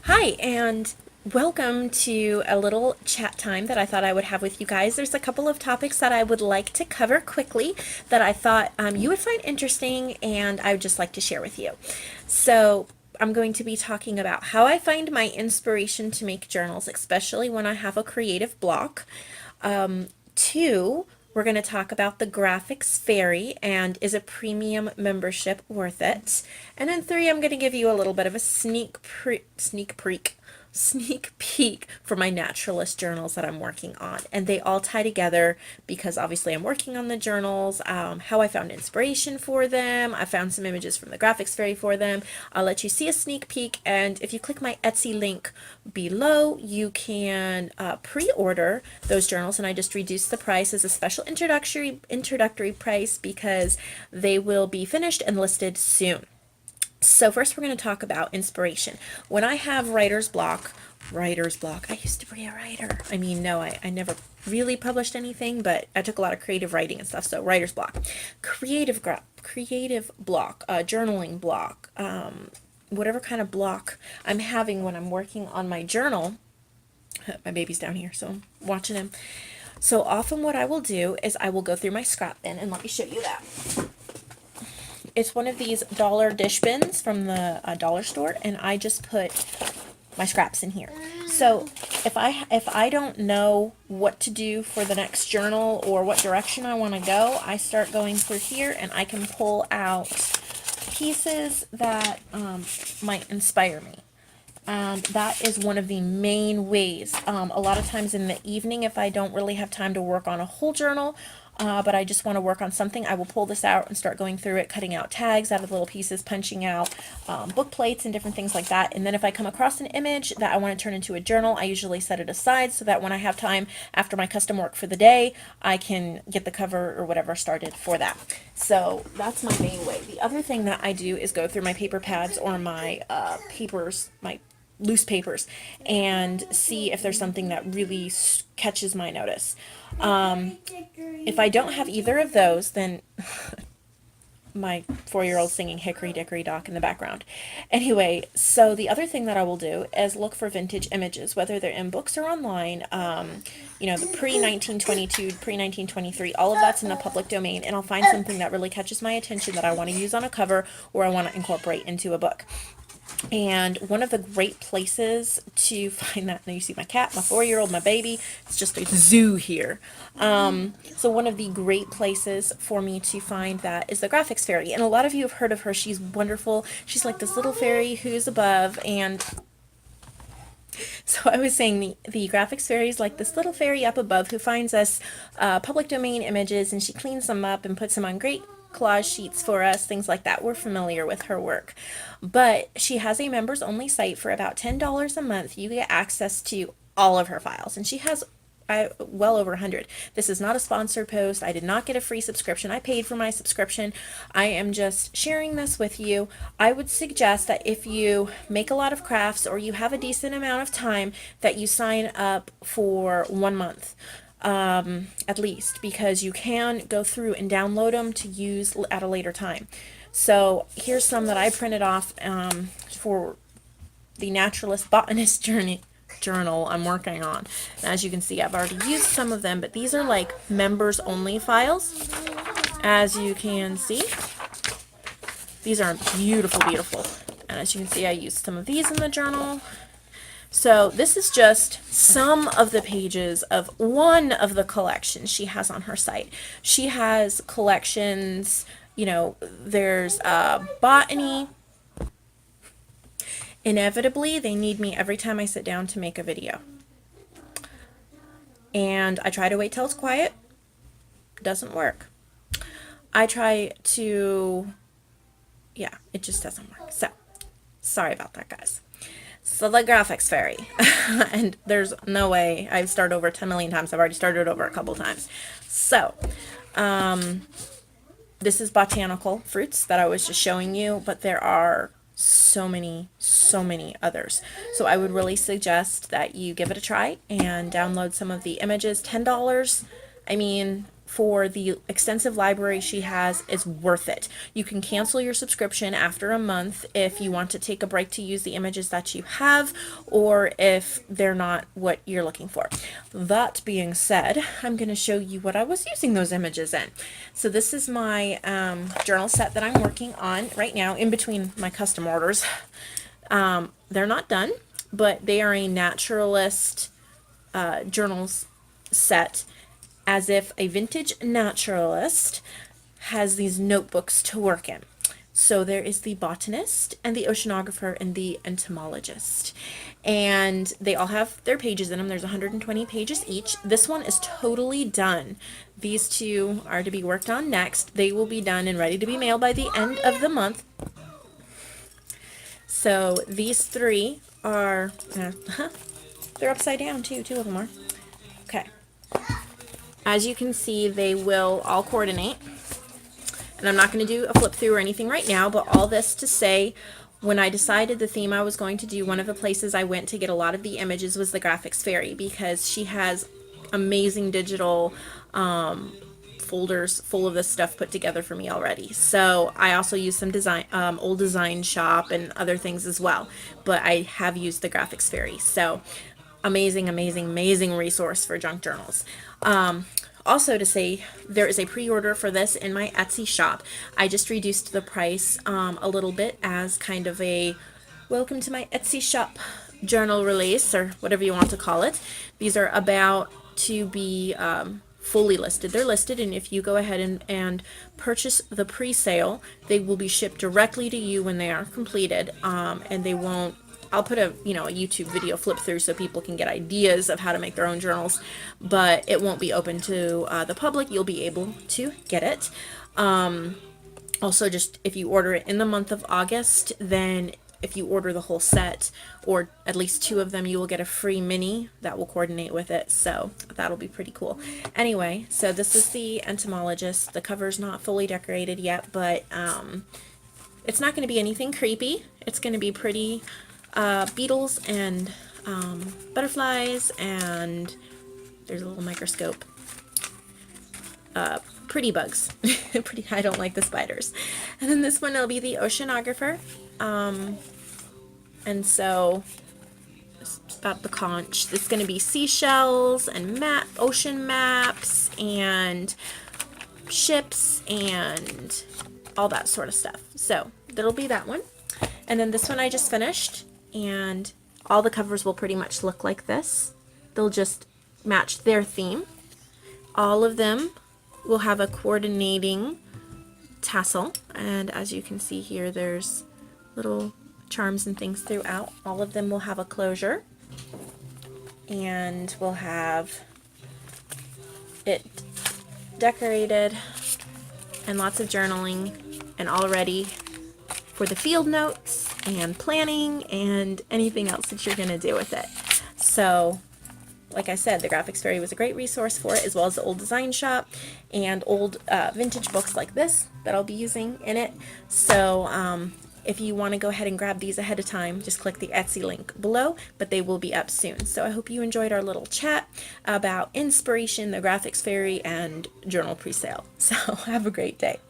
Hi, and welcome to a little chat time that I thought I would have with you guys. There's a couple of topics that I would like to cover quickly that I thought you would find interesting and I would just like to share with you. So, I'm going to be talking about how I find my inspiration to make journals, especially when I have a creative block. Two, we're going to talk about the graphics fairy and is a premium membership worth it? And then three, I'm going to give you a little bit of a sneak peek for my naturalist journals that I'm working on. And they all tie together because obviously I'm working on the journals, how I found inspiration for them. I found some images from the graphics fairy for them. I'll let you see a sneak peek. And if you click my Etsy link below, you can pre-order those journals. And I just reduced the price as a special introductory price because they will be finished and listed soon. So first we're going to talk about inspiration. When I have writer's block, I used to be a writer. I mean, no, I never really published anything, but I took a lot of creative writing and stuff. So writer's block, creative block, journaling block, whatever kind of block I'm having when I'm working on my journal. My baby's down here, so I'm watching him. So often what I will do is I will go through my scrap bin, and let me show you that. It's one of these dollar dish bins from the dollar store, and I just put my scraps in here. So if I don't know what to do for the next journal or what direction I want to go, I start going through here, and I can pull out pieces that might inspire me. And that is one of the main ways. A lot of times in the evening, if I don't really have time to work on a whole journal, but I just want to work on something, I will pull this out and start going through it, cutting out tags out of little pieces, punching out book plates and different things like that. And then if I come across an image that I want to turn into a journal, I usually set it aside so that when I have time after my custom work for the day, I can get the cover or whatever started for that. So that's my main way. The other thing that I do is go through my paper pads or my papers, my loose papers, and see if there's something that really catches my notice. If I don't have either of those, then my 4-year-old singing Hickory Dickory Dock in the background. Anyway, so the other thing that I will do is look for vintage images, whether they're in books or online. The pre-1922, pre-1923, all of that's in the public domain, and I'll find something that really catches my attention that I want to use on a cover or I want to incorporate into a book. And one of the great places to find that, now you see my cat, my 4-year-old, my baby, it's just a zoo here. So one of the great places for me to find that is the graphics fairy. And a lot of you have heard of her. She's wonderful. She's like this little fairy who's above. And so I was saying the graphics fairy is like this little fairy up above who finds us public domain images, and she cleans them up and puts them on great collage sheets for us, things like that. We're familiar with her work. But she has a members only site. For about $10 a month, you get access to all of her files. And she has well over 100. This is not a sponsored post. I did not get a free subscription. I paid for my subscription. I am just sharing this with you. I would suggest that if you make a lot of crafts or you have a decent amount of time, that you sign up for 1 month. At least, because you can go through and download them to use at a later time. So here's some that I printed off for the Naturalist Botanist journal I'm working on. And as you can see, I've already used some of them, but these are like members only files. As you can see, these are beautiful, beautiful. And as you can see, I used some of these in the journal. So this is just some of the pages of one of the collections she has on her site. She has collections, there's botany. Inevitably, they need me every time I sit down to make a video. And I try to wait till it's quiet. Doesn't work. I try to, it just doesn't work. So, sorry about that, guys. So the graphics fairy, and there's no way I've started over 10 million times. I've already started over a couple times. So, this is botanical fruits that I was just showing you, but there are so many others. So I would really suggest that you give it a try and download some of the images. $10, I mean, for the extensive library she has is worth it. You can cancel your subscription after a month if you want to take a break to use the images that you have, or if they're not what you're looking for. That being said, I'm going to show you what I was using those images in. So this is my journal set that I'm working on right now in between my custom orders. They're not done, but they are a Naturalist Journals Set, as if a vintage naturalist has these notebooks to work in. So there is the botanist and the oceanographer and the entomologist, and they all have their pages in them. There's 120 pages each. This one is totally done. These two are to be worked on next. They will be done and ready to be mailed by the end of the month. So these three are, they're upside down too, two of them are. Okay. As you can see, they will all coordinate. And I'm not going to do a flip through or anything right now, but all this to say, when I decided the theme I was going to do, one of the places I went to get a lot of the images was the Graphics Fairy, because she has amazing digital folders full of this stuff put together for me already. So I also use some design, old design shop and other things as well, but I have used the Graphics Fairy. So amazing, amazing, amazing resource for junk journals. Also to say, there is a pre-order for this in my Etsy shop. I just reduced the price a little bit as kind of a welcome to my Etsy shop journal release, or whatever you want to call it. These are about to be fully listed. They're listed, and if you go ahead and purchase the pre-sale, they will be shipped directly to you when they are completed, and they won't, I'll put a YouTube video flip through so people can get ideas of how to make their own journals, but it won't be open to the public. You'll be able to get it. Also, just if you order it in the month of August, then if you order the whole set, or at least two of them, you will get a free mini that will coordinate with it. So that'll be pretty cool. Anyway, so this is the entomologist. The cover's not fully decorated yet, but it's not going to be anything creepy. It's going to be pretty beetles and butterflies, and there's a little microscope. Pretty bugs. I don't like the spiders. And then this one will be the oceanographer. And so it's about the conch. It's going to be seashells and ocean maps and ships and all that sort of stuff. So that'll be that one. And then this one I just finished, and all the covers will pretty much look like this. They'll just match their theme. All of them will have a coordinating tassel, and as you can see here, there's little charms and things throughout. All of them will have a closure, and we'll have it decorated and lots of journaling, and all ready for the field notes and planning and anything else that you're going to do with it. So like I said, the Graphics Fairy was a great resource for it, as well as the old design shop and old vintage books like this that I'll be using in it. So if you want to go ahead and grab these ahead of time, just click the Etsy link below, but they will be up soon. So I hope you enjoyed our little chat about inspiration, the Graphics Fairy, and journal presale. So have a great day.